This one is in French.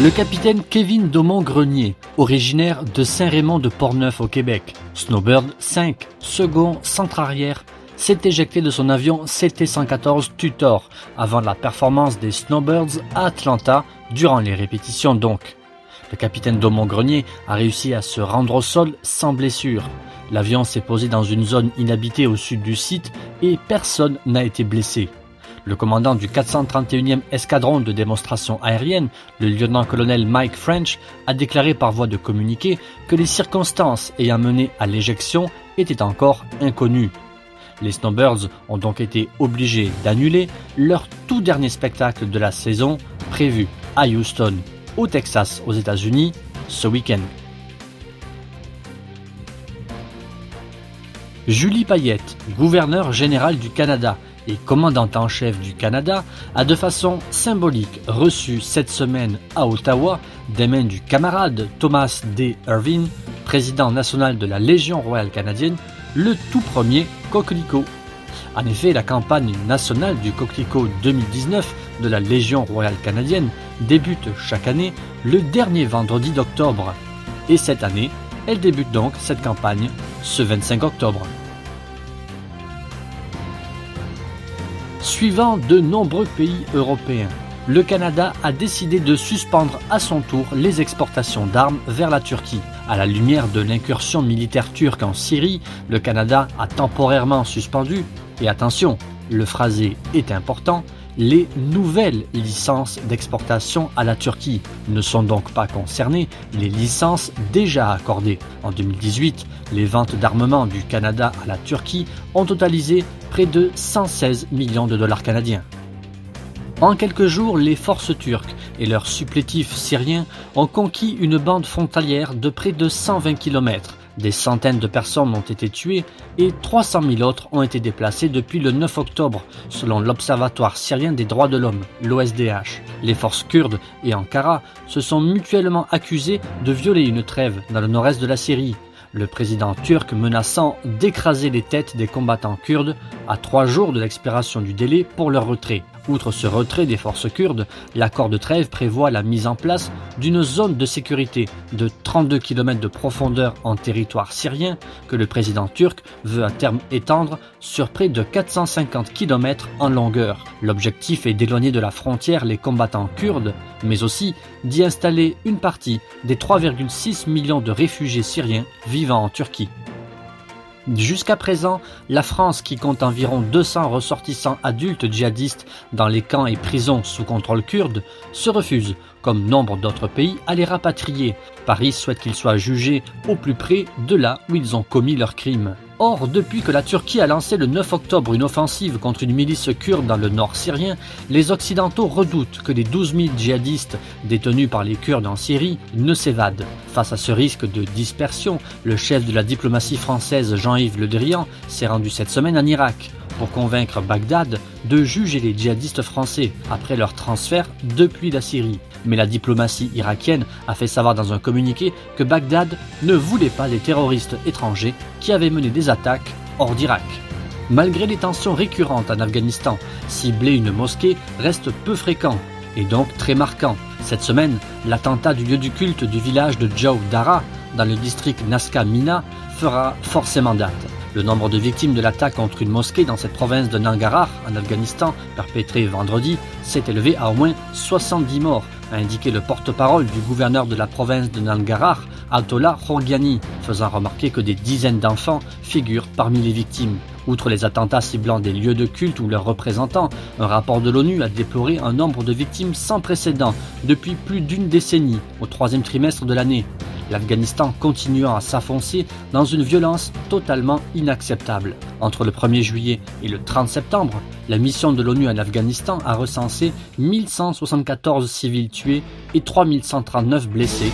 Le capitaine Kevin Daumont-Grenier, originaire de Saint-Raymond de Portneuf au Québec, Snowbird 5, second centre-arrière, s'est éjecté de son avion CT-114 Tutor avant la performance des Snowbirds à Atlanta, durant les répétitions donc. Le capitaine Daumont-Grenier a réussi à se rendre au sol sans blessure. L'avion s'est posé dans une zone inhabitée au sud du site et personne n'a été blessé. Le commandant du 431e escadron de démonstration aérienne, le lieutenant-colonel Mike French, a déclaré par voie de communiqué que les circonstances ayant mené à l'éjection étaient encore inconnues. Les Snowbirds ont donc été obligés d'annuler leur tout dernier spectacle de la saison, prévu à Houston, au Texas, aux États-Unis, ce week-end. Julie Payette, gouverneure générale du Canada et commandante en chef du Canada, a de façon symbolique reçu cette semaine à Ottawa des mains du camarade Thomas D. Irvine, président national de la Légion royale canadienne, le tout premier coquelicot. En effet, la campagne nationale du coquelicot 2019 de la Légion royale canadienne débute chaque année le dernier vendredi d'octobre. Et cette année, elle débute donc cette campagne ce 25 octobre. Suivant de nombreux pays européens, le Canada a décidé de suspendre à son tour les exportations d'armes vers la Turquie. À la lumière de l'incursion militaire turque en Syrie, le Canada a temporairement suspendu, et attention, le phrasé est important, les nouvelles licences d'exportation à la Turquie. Ne sont donc pas concernées les licences déjà accordées. En 2018, les ventes d'armement du Canada à la Turquie ont totalisé près de 116 millions de dollars canadiens. En quelques jours, les forces turques et leurs supplétifs syriens ont conquis une bande frontalière de près de 120 km. Des centaines de personnes ont été tuées et 300 000 autres ont été déplacées depuis le 9 octobre, selon l'Observatoire syrien des droits de l'homme, l'OSDH. Les forces kurdes et Ankara se sont mutuellement accusées de violer une trêve dans le nord-est de la Syrie. Le président turc menaçant d'écraser les têtes des combattants kurdes à 3 jours de l'expiration du délai pour leur retrait. Outre ce retrait des forces kurdes, l'accord de trêve prévoit la mise en place d'une zone de sécurité de 32 km de profondeur en territoire syrien que le président turc veut à terme étendre sur près de 450 km en longueur. L'objectif est d'éloigner de la frontière les combattants kurdes, mais aussi d'y installer une partie des 3,6 millions de réfugiés syriens vivant en Turquie. Jusqu'à présent, la France, qui compte environ 200 ressortissants adultes djihadistes dans les camps et prisons sous contrôle kurde, se refuse, comme nombre d'autres pays, à les rapatrier. Paris souhaite qu'ils soient jugés au plus près de là où ils ont commis leurs crimes. Or, depuis que la Turquie a lancé le 9 octobre une offensive contre une milice kurde dans le nord syrien, les Occidentaux redoutent que les 12 000 djihadistes détenus par les Kurdes en Syrie ne s'évadent. Face à ce risque de dispersion, le chef de la diplomatie française Jean-Yves Le Drian s'est rendu cette semaine en Irak pour convaincre Bagdad de juger les djihadistes français après leur transfert depuis la Syrie. Mais la diplomatie irakienne a fait savoir dans un communiqué que Bagdad ne voulait pas les terroristes étrangers qui avaient mené des attaques hors d'Irak. Malgré les tensions récurrentes en Afghanistan, cibler une mosquée reste peu fréquent et donc très marquant. Cette semaine, l'attentat du lieu du culte du village de Jaw Dara, dans le district Nazca Mina, fera forcément date. Le nombre de victimes de l'attaque contre une mosquée dans cette province de Nangarhar, en Afghanistan, perpétrée vendredi, s'est élevé à au moins 70 morts, a indiqué le porte-parole du gouverneur de la province de Nangarhar, Ayatollah Khourghani, faisant remarquer que des dizaines d'enfants figurent parmi les victimes. Outre les attentats ciblant des lieux de culte ou leurs représentants, un rapport de l'ONU a déploré un nombre de victimes sans précédent depuis plus d'une décennie, au 3e trimestre de l'année. L'Afghanistan continuant à s'enfoncer dans une violence totalement inacceptable. Entre le 1er juillet et le 30 septembre, la mission de l'ONU en Afghanistan a recensé 1174 civils tués et 3139 blessés,